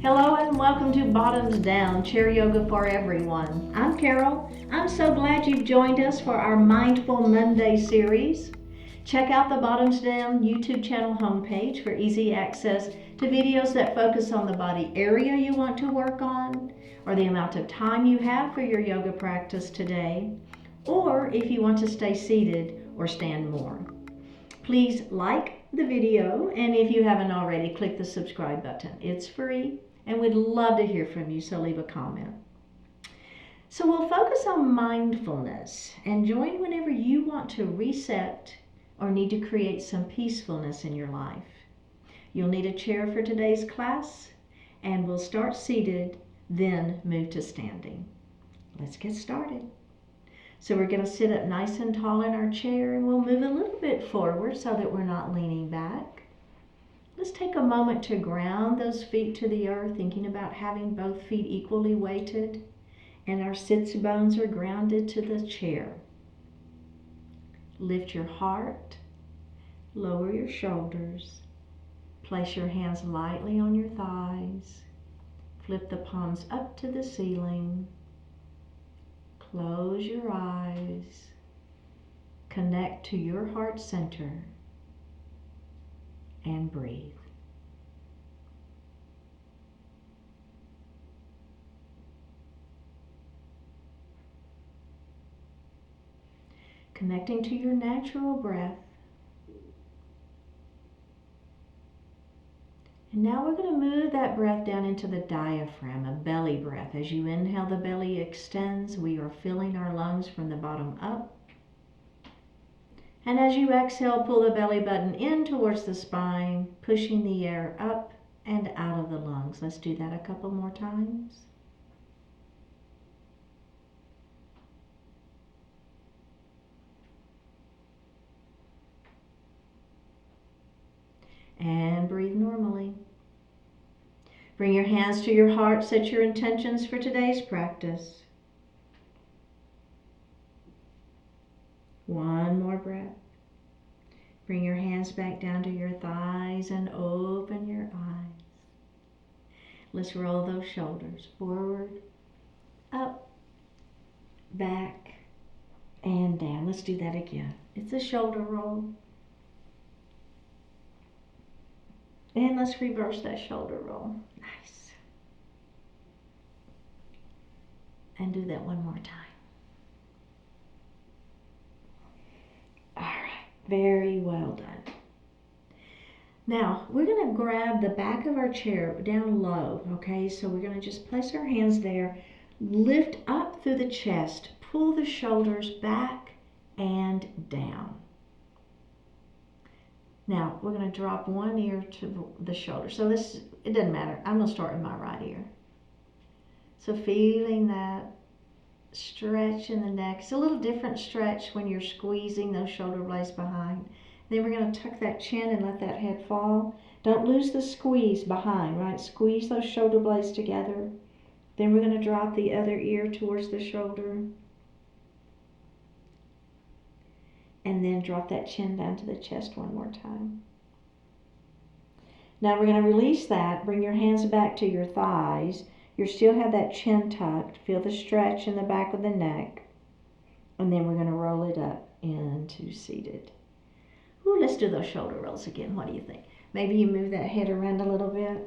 Hello and welcome to Bottoms Down, Chair Yoga for Everyone. I'm Carol. I'm so glad you've joined us for our Mindful Monday series. Check out the Bottoms Down YouTube channel homepage for easy access to videos that focus on the body area you want to work on, or the amount of time you have for your yoga practice today, or if you want to stay seated or stand more. Please like the video, and if you haven't already, click the subscribe button. It's free, and we'd love to hear from you, so leave a comment. So we'll focus on mindfulness, and join whenever you want to reset or need to create some peacefulness in your life. You'll need a chair for today's class, and we'll start seated, then move to standing. Let's get started. So we're going to sit up nice and tall in our chair, and we'll move a little bit forward so that we're not leaning back. Let's take a moment to ground those feet to the earth, thinking about having both feet equally weighted, and our sits bones are grounded to the chair. Lift your heart, lower your shoulders, place your hands lightly on your thighs, flip the palms up to the ceiling. Close your eyes, connect to your heart center, and breathe. Connecting to your natural breath. And now we're going to move that breath down into the diaphragm, a belly breath. As you inhale, the belly extends. We are filling our lungs from the bottom up. And as you exhale, pull the belly button in towards the spine, pushing the air up and out of the lungs. Let's do that a couple more times. And breathe normally. Bring your hands to your heart. Set your intentions for today's practice. One more breath. Bring your hands back down to your thighs and open your eyes. Let's roll those shoulders forward, up, back, and down. Let's do that again. It's a shoulder roll. And let's reverse that shoulder roll. Nice. And do that one more time. All right, very well done. Now, we're going to grab the back of our chair down low, okay? So we're going to just place our hands there, lift up through the chest, pull the shoulders back and down. Now, we're going to drop one ear to the shoulder. So this, it doesn't matter. I'm going to start with my right ear. So feeling that stretch in the neck. It's a little different stretch when you're squeezing those shoulder blades behind. Then we're going to tuck that chin and let that head fall. Don't lose the squeeze behind, right? Squeeze those shoulder blades together. Then we're going to drop the other ear towards the shoulder. And then drop that chin down to the chest one more time. Now we're going to release that. Bring your hands back to your thighs. You still have that chin tucked. Feel the stretch in the back of the neck. And then we're going to roll it up into seated. Ooh, let's do those shoulder rolls again. What do you think? Maybe you move that head around a little bit.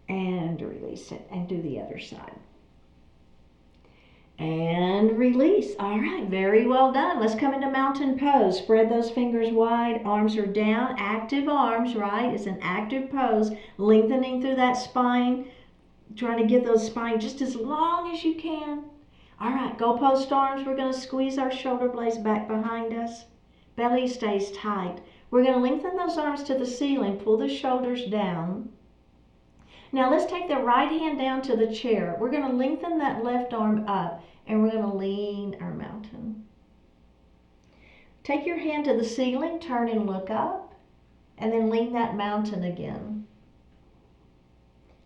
And release it. And do the other side. And release. All right, very well done. Let's come into mountain pose. Spread those fingers wide. Arms are down. Active arms, right? It's an active pose. Lengthening through that spine. Trying to get those spine just as long as you can. All right, goalpost arms. We're going to squeeze our shoulder blades back behind us. Belly stays tight. We're going to lengthen those arms to the ceiling. Pull the shoulders down. Now let's take the right hand down to the chair. We're going to lengthen that left arm up, and we're going to lean our mountain. Take your hand to the ceiling, turn and look up, and then lean that mountain again.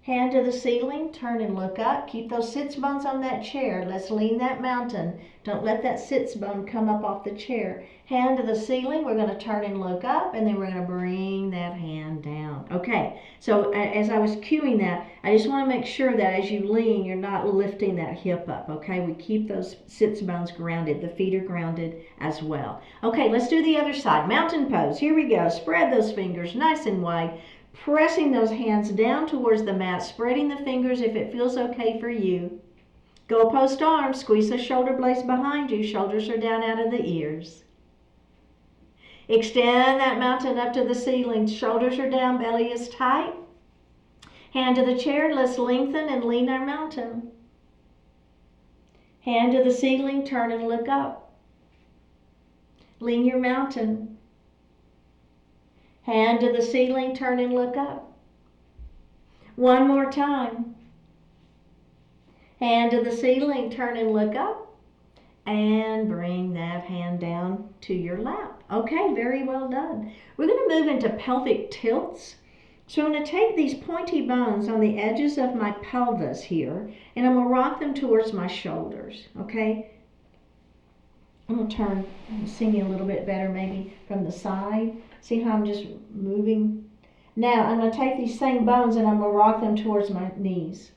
Hand to the ceiling, turn and look up. Keep those sits bones on that chair. Let's lean that mountain. Don't let that sits bone come up off the chair. Hand to the ceiling, we're going to turn and look up, and then we're going to bring that hand down. Okay, so as I was cueing that, I just want to make sure that as you lean, you're not lifting that hip up, okay? We keep those sits bones grounded. The feet are grounded as well. Okay, let's do the other side. Mountain pose. Here we go. Spread those fingers nice and wide. Pressing those hands down towards the mat, spreading the fingers if it feels okay for you. Goalpost arms, squeeze the shoulder blades behind you, shoulders are down out of the ears. Extend that mountain up to the ceiling, shoulders are down, belly is tight. Hand to the chair, let's lengthen and lean our mountain. Hand to the ceiling, turn and look up. Lean your mountain. Hand to the ceiling, turn and look up. One more time. Hand to the ceiling, turn and look up. And bring that hand down to your lap. Okay, very well done. We're going to move into pelvic tilts. So I'm going to take these pointy bones on the edges of my pelvis here, and I'm going to rock them towards my shoulders, okay? I'm going to turn and sing you a little bit better maybe from the side. See how I'm just moving? Now I'm going to take these same bones and I'm going to rock them towards my knees.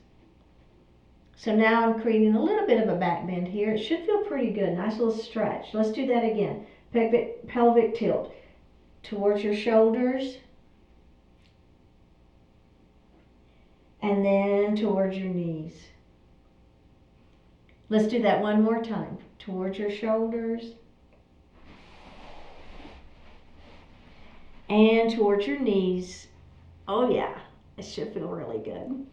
So now I'm creating a little bit of a back bend here. It should feel pretty good. Nice little stretch. Let's do that again. Pelvic tilt towards your shoulders. And then towards your knees. Let's do that one more time. Towards your shoulders. And towards your knees. Oh yeah, it should feel really good.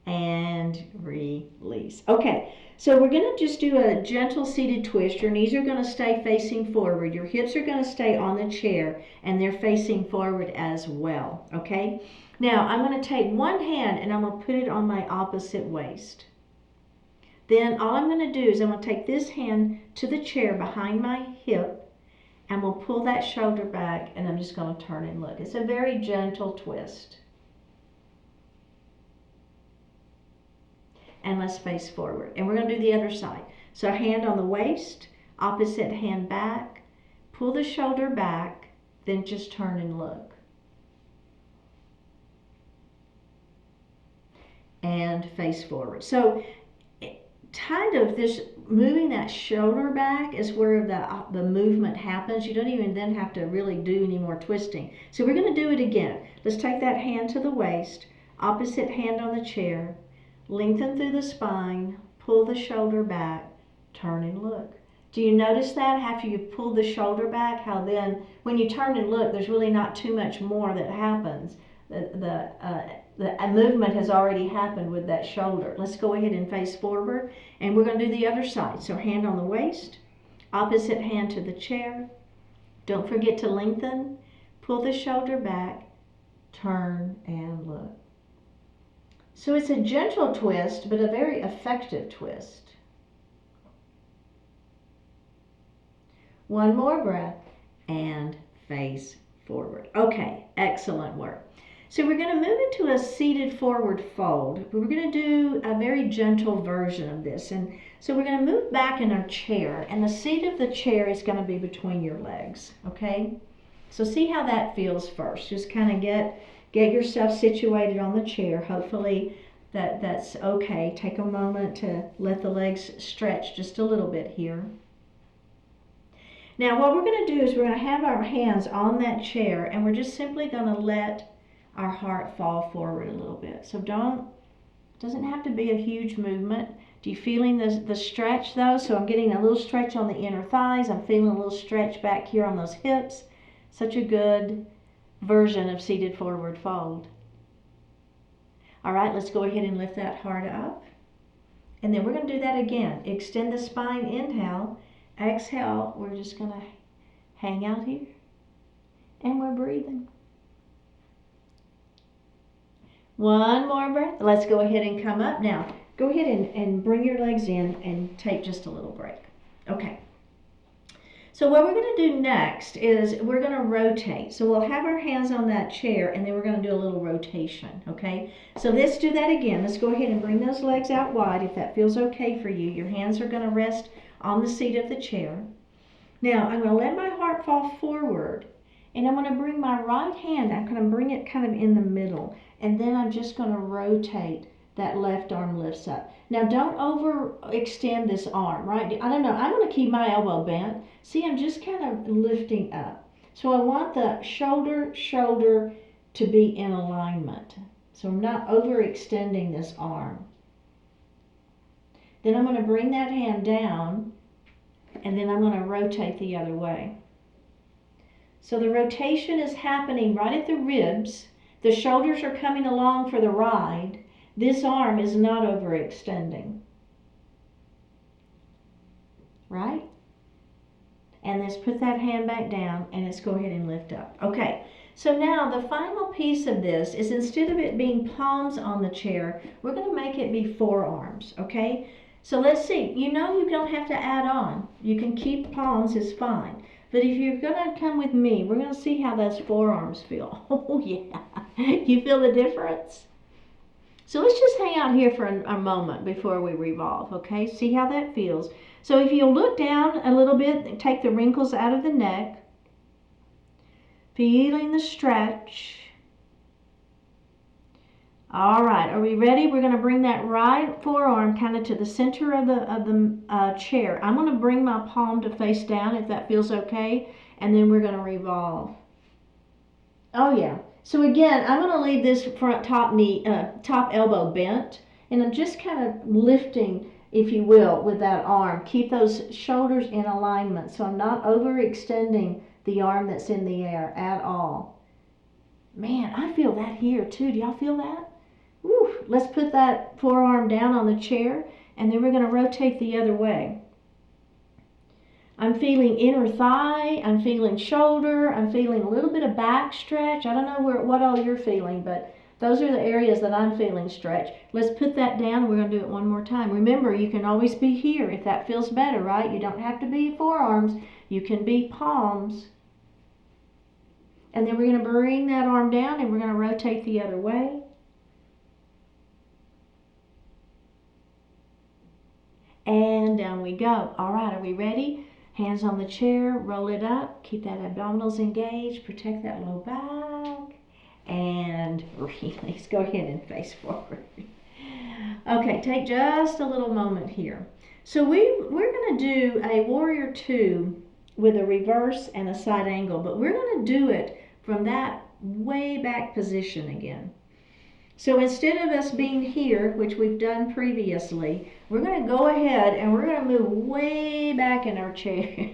And release. Okay, so we're going to just do a gentle seated twist. Your knees are going to stay facing forward. Your hips are going to stay on the chair, and they're facing forward as well. Okay, now I'm going to take one hand and I'm going to put it on my opposite waist. Then all I'm going to do is I'm going to take this hand to the chair behind my hip, and we'll pull that shoulder back, and I'm just going to turn and look. It's a very gentle twist. And let's face forward. And we're going to do the other side. So hand on the waist, opposite hand back, pull the shoulder back, then just turn and look. And face forward. So kind of this moving that shoulder back is where the movement happens. You don't even then have to really do any more twisting. So we're going to do it again. Let's take that hand to the waist, opposite hand on the chair, lengthen through the spine, pull the shoulder back, turn and look. Do you notice that after you pull the shoulder back, how then when you turn and look, there's really not too much more that happens. The movement has already happened with that shoulder. Let's go ahead and face forward, and we're going to do the other side. So hand on the waist, opposite hand to the chair. Don't forget to lengthen, pull the shoulder back, turn and look. So it's a gentle twist, but a very effective twist. One more breath and face forward. Okay, excellent work. So we're going to move into a seated forward fold. We're going to do a very gentle version of this. And so we're going to move back in our chair, and the seat of the chair is going to be between your legs, okay? So see how that feels first. Just kind of get yourself situated on the chair. Hopefully that's okay. Take a moment to let the legs stretch just a little bit here. Now what we're going to do is we're going to have our hands on that chair, and we're just simply going to let our heart fall forward a little bit. So doesn't have to be a huge movement. Do you feeling the stretch though? So I'm getting a little stretch on the inner thighs. I'm feeling a little stretch back here on those hips. Such a good version of seated forward fold. All right, let's go ahead and lift that heart up. And then we're going to do that again. Extend the spine, inhale. Exhale, we're just going to hang out here. And we're breathing. One more breath. Let's go ahead and come up. Now, go ahead and bring your legs in and take just a little break. Okay. So what we're going to do next is we're going to rotate. So we'll have our hands on that chair and then we're going to do a little rotation, okay? So let's do that again. Let's go ahead and bring those legs out wide if that feels okay for you. Your hands are going to rest on the seat of the chair. Now I'm going to let my heart fall forward and I'm going to bring my right hand, I'm going to bring it kind of in the middle, and then I'm just going to rotate. That left arm lifts up. Now don't overextend this arm, right? I don't know, I'm going to keep my elbow bent. See, I'm just kind of lifting up. So I want the shoulder to be in alignment. So I'm not overextending this arm. Then I'm going to bring that hand down and then I'm going to rotate the other way. So the rotation is happening right at the ribs. The shoulders are coming along for the ride. This arm is not overextending, right? And let's put that hand back down and let's go ahead and lift up. Okay, so now the final piece of this is instead of it being palms on the chair, we're going to make it be forearms, okay? So let's see, you know you don't have to add on. You can keep palms, it's fine. But if you're going to come with me, we're going to see how those forearms feel. Oh yeah, you feel the difference? So let's just hang out here for a moment before we revolve, okay? See how that feels. So if you'll look down a little bit, take the wrinkles out of the neck, feeling the stretch. All right, are we ready? We're going to bring that right forearm kind of to the center of the chair. I'm going to bring my palm to face down if that feels okay, and then we're going to revolve. Oh yeah. So again, I'm going to leave this front top elbow bent, and I'm just kind of lifting, if you will, with that arm. Keep those shoulders in alignment, so I'm not overextending the arm that's in the air at all. Man, I feel that here too. Do y'all feel that? Woo. Let's put that forearm down on the chair, and then we're going to rotate the other way. I'm feeling inner thigh, I'm feeling shoulder, I'm feeling a little bit of back stretch. I don't know what all you're feeling, but those are the areas that I'm feeling stretch. Let's put that down and we're going to do it one more time. Remember, you can always be here if that feels better, right? You don't have to be forearms. You can be palms. And then we're going to bring that arm down and we're going to rotate the other way. And down we go. All right, are we ready? Hands on the chair, roll it up, keep that abdominals engaged, protect that low back, and release. Go ahead and face forward. Okay, take just a little moment here. So we're going to do a warrior two with a reverse and a side angle, but we're going to do it from that way back position again. So instead of us being here, which we've done previously, we're going to go ahead and we're going to move way back in our chair.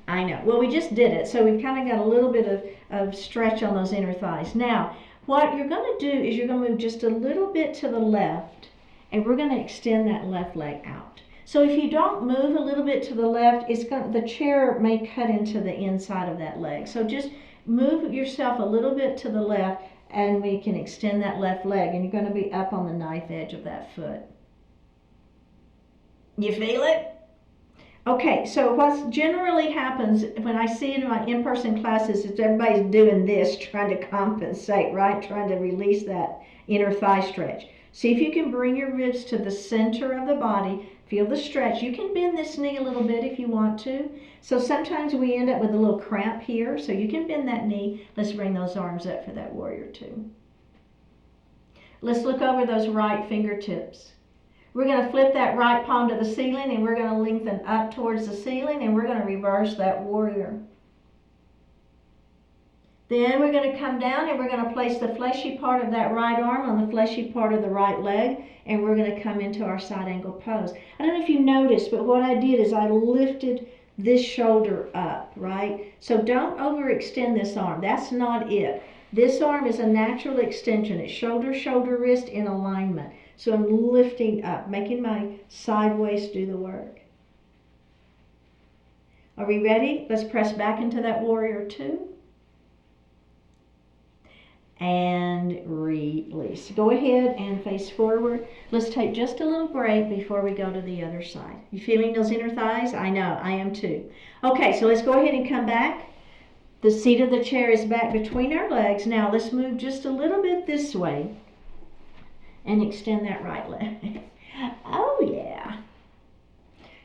I know. Well, we just did it, so we've kind of got a little bit of stretch on those inner thighs. Now, what you're going to do is you're going to move just a little bit to the left, and we're going to extend that left leg out. So if you don't move a little bit to the left, the chair may cut into the inside of that leg. So just move yourself a little bit to the left, and we can extend that left leg, and you're going to be up on the knife edge of that foot. You feel it? Okay, so what generally happens when I see it in my in-person classes is everybody's doing this, trying to compensate, right? Trying to release that inner thigh stretch. See if you can bring your ribs to the center of the body. Feel the stretch. You can bend this knee a little bit if you want to. So sometimes we end up with a little cramp here, so you can bend that knee. Let's bring those arms up for that warrior two. Let's look over those right fingertips. We're going to flip that right palm to the ceiling, and we're going to lengthen up towards the ceiling, and we're going to reverse that warrior. Then we're going to come down and we're going to place the fleshy part of that right arm on the fleshy part of the right leg, and we're going to come into our side angle pose. I don't know if you noticed, but what I did is I lifted this shoulder up, right? So don't overextend this arm. That's not it. This arm is a natural extension. It's shoulder, shoulder, wrist in alignment. So I'm lifting up, making my side waist do the work. Are we ready? Let's press back into that warrior two. and release. Go ahead and face forward. Let's take just a little break before we go to the other side. You feeling those inner thighs? I know, I am too. Okay, so let's go ahead and come back. The seat of the chair is back between our legs. Now let's move just a little bit this way and extend that right leg. Oh yeah.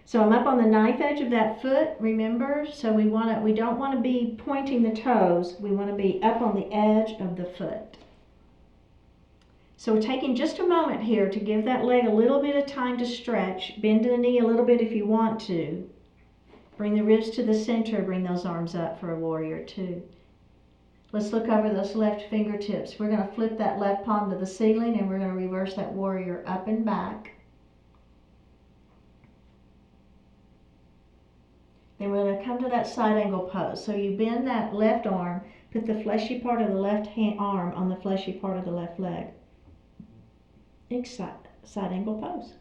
So I'm up on the knife edge of that foot, remember? So we don't want to be pointing the toes. We want to be up on the edge of the foot. So we're taking just a moment here to give that leg a little bit of time to stretch. Bend the knee a little bit if you want to. Bring the ribs to the center, bring those arms up for a warrior two. Let's look over those left fingertips. We're going to flip that left palm to the ceiling and we're going to reverse that warrior up and back. Then we're going to come to that side angle pose. So you bend that left arm, put the fleshy part of the left arm on the fleshy part of the left leg. Side angle pose.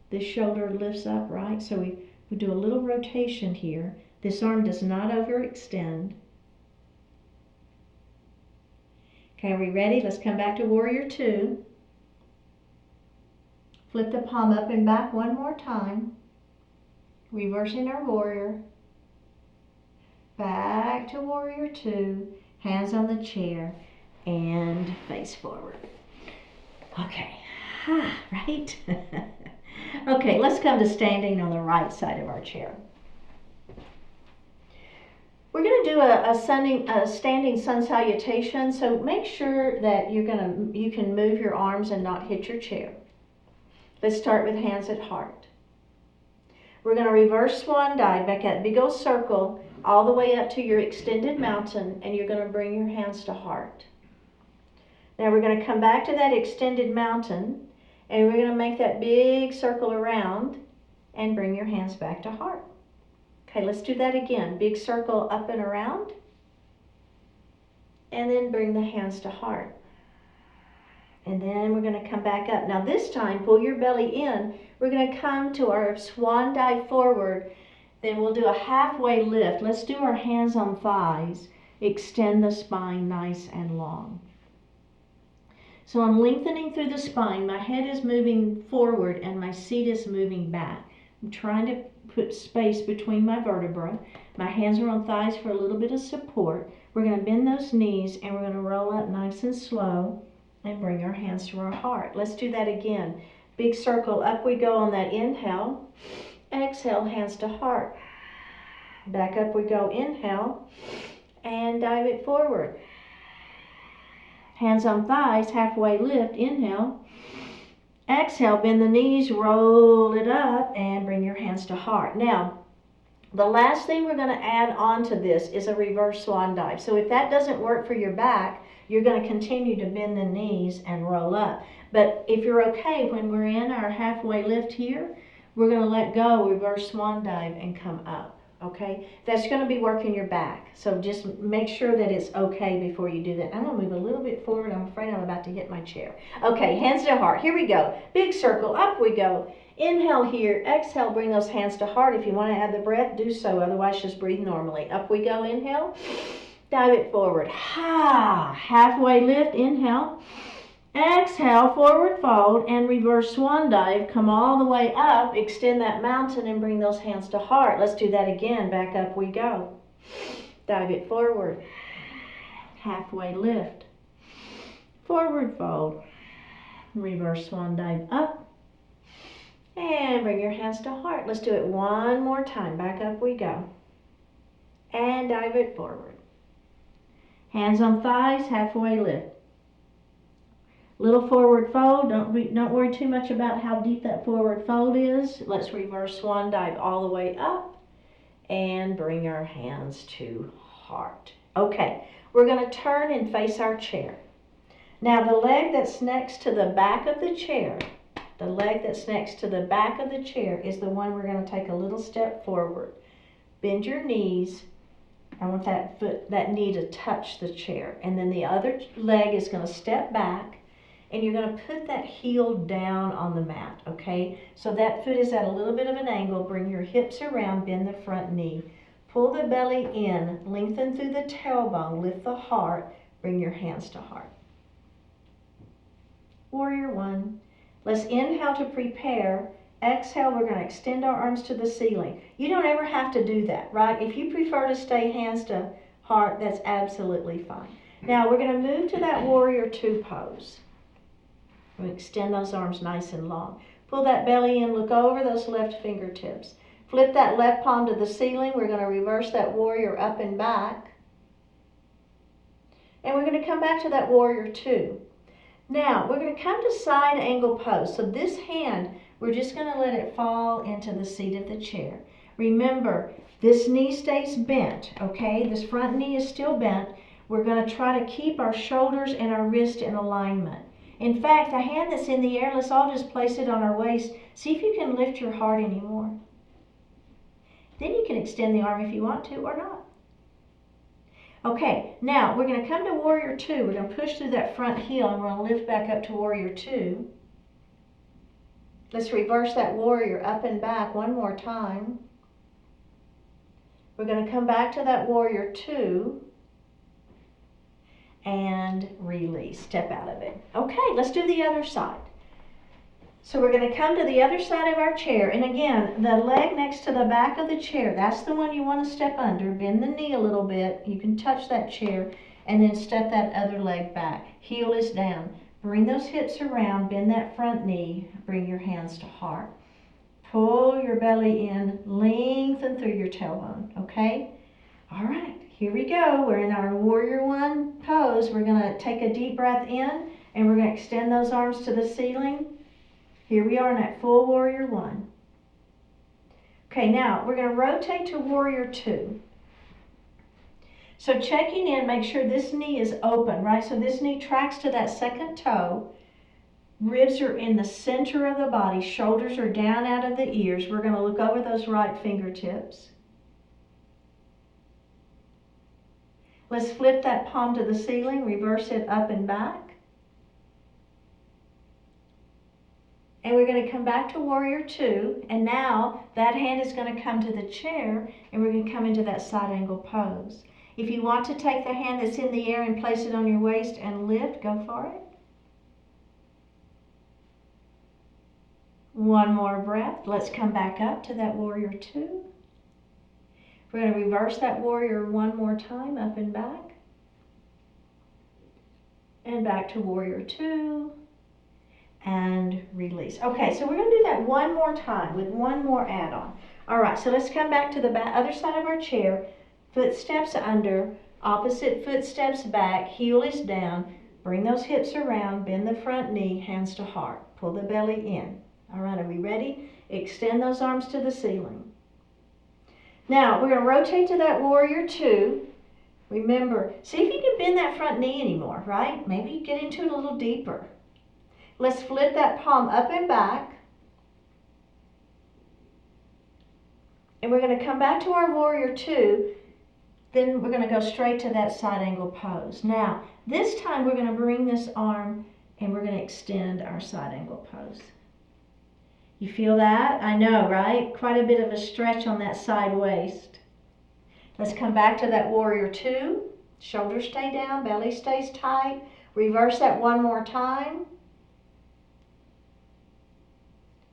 This shoulder lifts up, right? So we do a little rotation here. This arm does not overextend. Okay, are we ready? Let's come back to warrior two. Flip the palm up and back one more time. Reversing our warrior. Back to warrior two. Hands on the chair and face forward. Okay, right? Okay, let's come to standing on the right side of our chair. We're going to do a standing sun salutation, so make sure that you can move your arms and not hit your chair. Let's start with hands at heart. We're going to reverse swan dive, back at big old circle, all the way up to your extended mountain, and you're going to bring your hands to heart. Now we're going to come back to that extended mountain, and we're going to make that big circle around, and bring your hands back to heart. Okay, let's do that again. Big circle up and around, and then bring the hands to heart. And then we're going to come back up. Now this time, pull your belly in. We're going to come to our swan dive forward. Then we'll do a halfway lift. Let's do our hands on thighs. Extend the spine nice and long. So I'm lengthening through the spine. My head is moving forward and my seat is moving back. I'm trying to put space between my vertebrae. My hands are on thighs for a little bit of support. We're going to bend those knees and we're going to roll up nice and slow. And bring our hands to our heart. Let's do that again. Big circle, up we go on that inhale. Exhale, hands to heart. Back up we go, inhale. And dive it forward. Hands on thighs, halfway lift, inhale. Exhale, bend the knees, roll it up, and bring your hands to heart. Now, the last thing we're going to add on to this is a reverse swan dive. So if that doesn't work for your back, you're going to continue to bend the knees and roll up. But if you're okay, when we're in our halfway lift here, we're going to let go, reverse swan dive, and come up. Okay? That's going to be working your back. So just make sure that it's okay before you do that. I'm going to move a little bit forward. I'm afraid I'm about to hit my chair. Okay, hands to heart. Here we go. Big circle. Up we go. Inhale here. Exhale, bring those hands to heart. If you want to add the breath, do so. Otherwise, just breathe normally. Up we go. Inhale. Dive it forward. Halfway lift. Inhale. Exhale, forward fold, and reverse swan dive. Come all the way up. Extend that mountain and bring those hands to heart. Let's do that again. Back up we go. Dive it forward. Halfway lift. Forward fold. Reverse swan dive up. And bring your hands to heart. Let's do it one more time. Back up we go. And dive it forward. Hands on thighs, halfway lift. Little forward fold. Don't worry too much about how deep that forward fold is. Let's reverse swan dive all the way up and bring our hands to heart. Okay, we're going to turn and face our chair. Now the leg that's next to the back of the chair, is the one we're going to take a little step forward. Bend your knees. I want that knee to touch the chair. And then the other leg is going to step back, and you're going to put that heel down on the mat, okay? So that foot is at a little bit of an angle. Bring your hips around, bend the front knee. Pull the belly in, lengthen through the tailbone, lift the heart, Bring your hands to heart. Warrior one. Let's inhale to prepare. Exhale, we're going to extend our arms to the ceiling. You don't ever have to do that, right? If you prefer to stay hands to heart, that's absolutely fine. Now we're going to move to that warrior two pose. We extend those arms nice and long. Pull that belly in, look over those left fingertips. Flip that left palm to the ceiling. We're going to reverse that warrior up and back. And we're going to come back to that warrior two. Now, we're going to come to side angle pose. So this hand, we're just going to let it fall into the seat of the chair. Remember, this knee stays bent, okay? This front knee is still bent. We're going to try to keep our shoulders and our wrist in alignment. In fact, the hand that's in the air, let's all just place it on our waist. See if you can lift your heart anymore. Then you can extend the arm if you want to or not. Okay, now we're going to come to warrior two. We're going to push through that front heel and we're going to lift back up to warrior two. Let's reverse that warrior up and back one more time. We're going to come back to that warrior two and release. Step out of it. Okay, let's do the other side. So we're going to come to the other side of our chair, and again, the leg next to the back of the chair, that's the one you want to step under. Bend the knee a little bit. You can touch that chair, and then step that other leg back. Heel is down. Bring those hips around, bend that front knee, bring your hands to heart. Pull your belly in, lengthen through your tailbone, okay? All right, here we go. We're in our warrior one pose. We're going to take a deep breath in, and we're going to extend those arms to the ceiling. Here we are in that full warrior one. Okay, now we're going to rotate to warrior two. So checking in, make sure this knee is open, right? So this knee tracks to that second toe. Ribs are in the center of the body. Shoulders are down out of the ears. We're going to look over those right fingertips. Let's flip that palm to the ceiling, reverse it up and back. And we're going to come back to warrior two, and now that hand is going to come to the chair, and we're going to come into that side angle pose. If you want to take the hand that's in the air and place it on your waist and lift, go for it. One more breath. Let's come back up to that warrior two. We're going to reverse that warrior one more time, up and back. And back to warrior two. And release. Okay, so we're going to do that one more time with one more add-on. All right, so let's come back to the other side of our chair. Footsteps under, opposite footsteps back, heel is down. Bring those hips around, bend the front knee, hands to heart. Pull the belly in. All right, are we ready? Extend those arms to the ceiling. Now, we're going to rotate to that warrior two. Remember, see if you can bend that front knee anymore, right? Maybe get into it a little deeper. Let's flip that palm up and back. And we're going to come back to our warrior two. Then we're going to go straight to that side angle pose. Now, this time we're going to bring this arm and we're going to extend our side angle pose. You feel that? I know, right? Quite a bit of a stretch on that side waist. Let's come back to that warrior two. Shoulders stay down, belly stays tight. Reverse that one more time.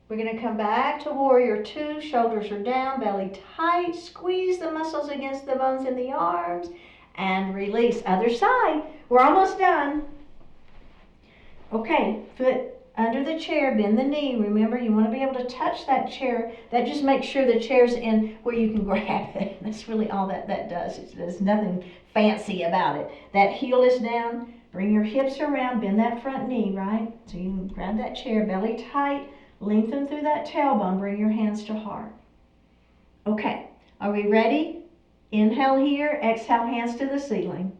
We're going to come back to warrior two. Shoulders are down, belly tight. Squeeze the muscles against the bones in the arms and release. Other side. We're almost done. Okay, foot under the chair, bend the knee. Remember, you want to be able to touch that chair. That just makes sure the chair's in where you can grab it. That's really all that does. There's nothing fancy about it. That heel is down. Bring your hips around, bend that front knee, right? So you can grab that chair, belly tight. Lengthen through that tailbone, bring your hands to heart. Okay, are we ready? Inhale here, exhale, hands to the ceiling.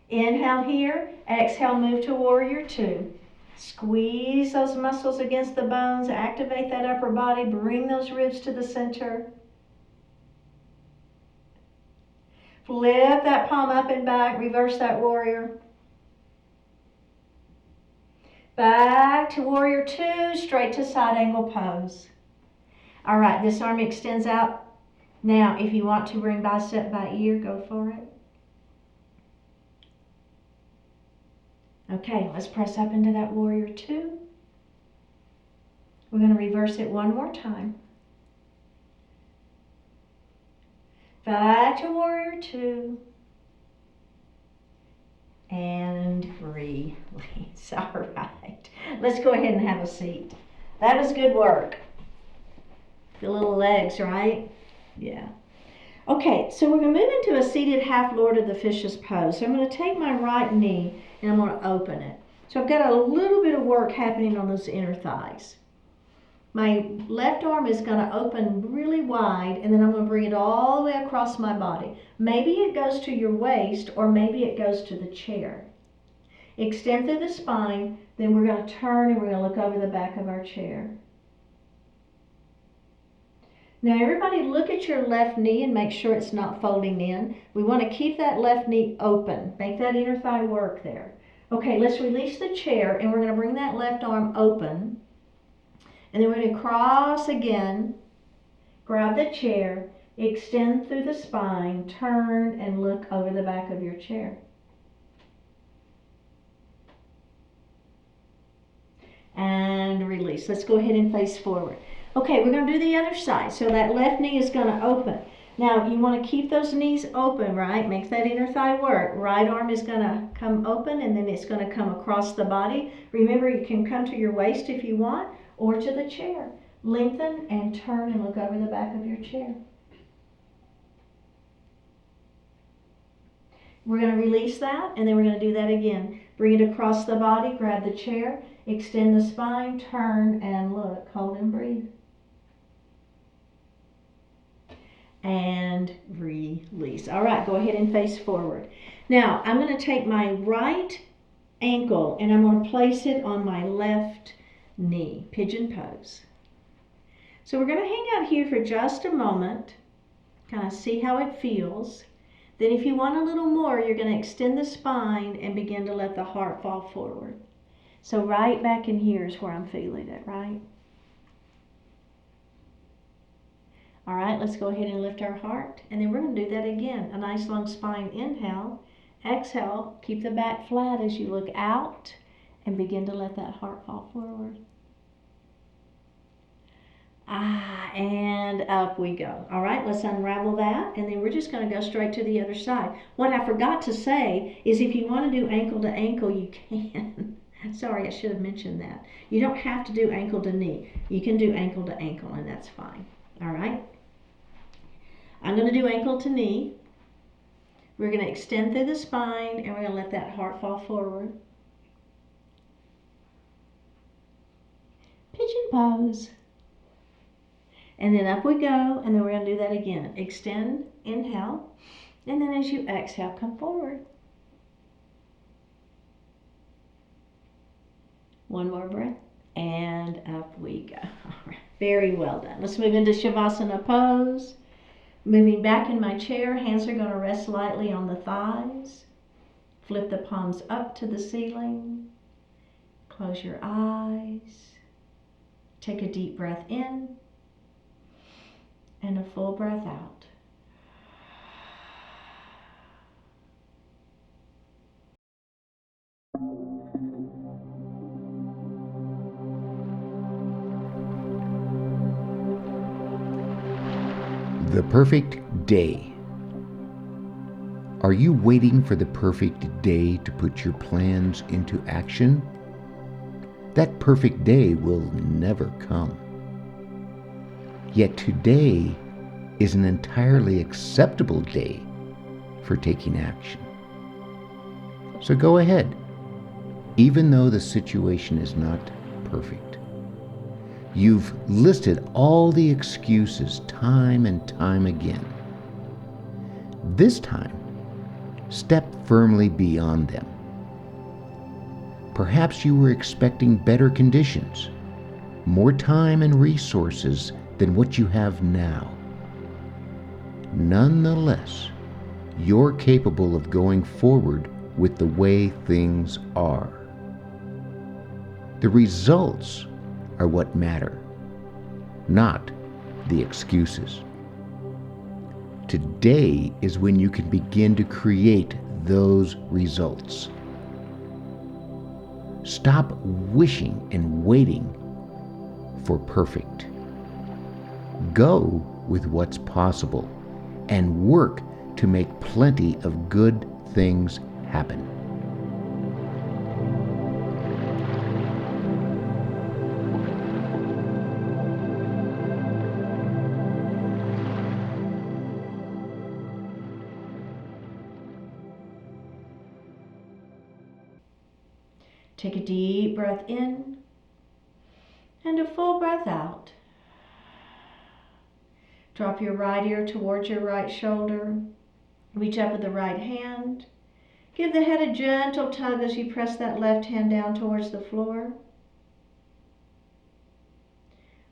Inhale here, exhale, move to warrior two. Squeeze those muscles against the bones, activate that upper body, bring those ribs to the center. Flip that palm up and back, reverse that warrior. Back to warrior two, straight to side angle pose. All right, this arm extends out. Now, if you want to bring bicep by ear, go for it. Okay, let's press up into that warrior two. We're going to reverse it one more time. Back to warrior two. And release. All right. Let's go ahead and have a seat. That was good work. The little legs, right? Yeah. Okay, so we're going to move into a seated half Lord of the Fishes pose. So I'm going to take my right knee and I'm going to open it. So I've got a little bit of work happening on those inner thighs. My left arm is going to open really wide, and then I'm going to bring it all the way across my body. Maybe it goes to your waist, or maybe it goes to the chair. Extend through the spine, then we're going to turn and we're going to look over the back of our chair. Now everybody look at your left knee and make sure it's not folding in. We want to keep that left knee open. Make that inner thigh work there. Okay, let's release the chair and we're going to bring that left arm open. And then we're going to cross again, grab the chair, extend through the spine, turn and look over the back of your chair. And release. Let's go ahead and face forward. Okay, we're going to do the other side. So that left knee is going to open. Now you want to keep those knees open, right? Make that inner thigh work. Right arm is going to come open and then it's going to come across the body. Remember, you can come to your waist if you want, or to the chair. Lengthen and turn and look over the back of your chair. We're going to release that and then we're going to do that again. Bring it across the body, grab the chair, extend the spine, turn and look. Hold and breathe. And release. All right, go ahead and face forward. Now, I'm going to take my right ankle and I'm going to place it on my left knee, pigeon pose. So we're going to hang out here for just a moment, kind of see how it feels. Then if you want a little more, you're going to extend the spine and begin to let the heart fall forward. So right back in here is where I'm feeling it, right? All right, let's go ahead and lift our heart. And then we're going to do that again. A nice long spine inhale. Exhale, keep the back flat as you look out and begin to let that heart fall forward. And up we go. All right, let's unravel that, and then we're just going to go straight to the other side. What I forgot to say is if you want to do ankle to ankle, you can. Sorry, I should have mentioned that. You don't have to do ankle to knee. You can do ankle to ankle, and that's fine. All right? I'm going to do ankle to knee. We're going to extend through the spine, and we're going to let that heart fall forward. Pigeon pose. And then up we go, and then we're going to do that again. Extend, inhale, and then as you exhale, come forward. One more breath, and up we go. All right, very well done. Let's move into Shavasana pose. Moving back in my chair, hands are going to rest lightly on the thighs. Flip the palms up to the ceiling. Close your eyes. Take a deep breath in. And a full breath out. The perfect day. Are you waiting for the perfect day to put your plans into action? That perfect day will never come. Yet today is an entirely acceptable day for taking action. So go ahead, even though the situation is not perfect. You've listed all the excuses time and time again. This time, step firmly beyond them. Perhaps you were expecting better conditions, more time and resources than what you have now. Nonetheless, you're capable of going forward with the way things are. The results are what matter, not the excuses. Today is when you can begin to create those results. Stop wishing and waiting for perfect. Go with what's possible and work to make plenty of good things happen. Take a deep breath in and a full breath out. Drop your right ear towards your right shoulder. Reach up with the right hand. Give the head a gentle tug as you press that left hand down towards the floor.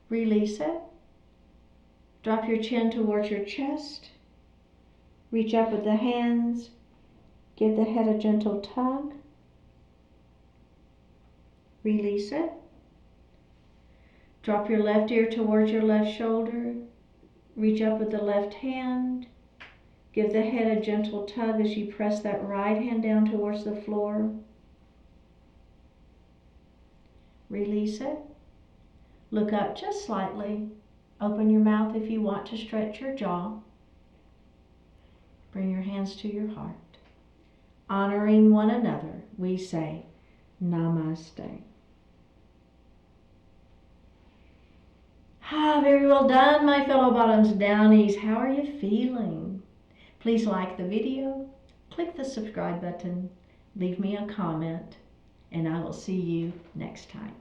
Release it. Drop your chin towards your chest. Reach up with the hands. Give the head a gentle tug. Release it. Drop your left ear towards your left shoulder. Reach up with the left hand. Give the head a gentle tug as you press that right hand down towards the floor. Release it. Look up just slightly. Open your mouth if you want to stretch your jaw. Bring your hands to your heart. Honoring one another, we say, Namaste. Very well done, my fellow bottoms downies. How are you feeling? Please like the video, click the subscribe button, leave me a comment, and I will see you next time.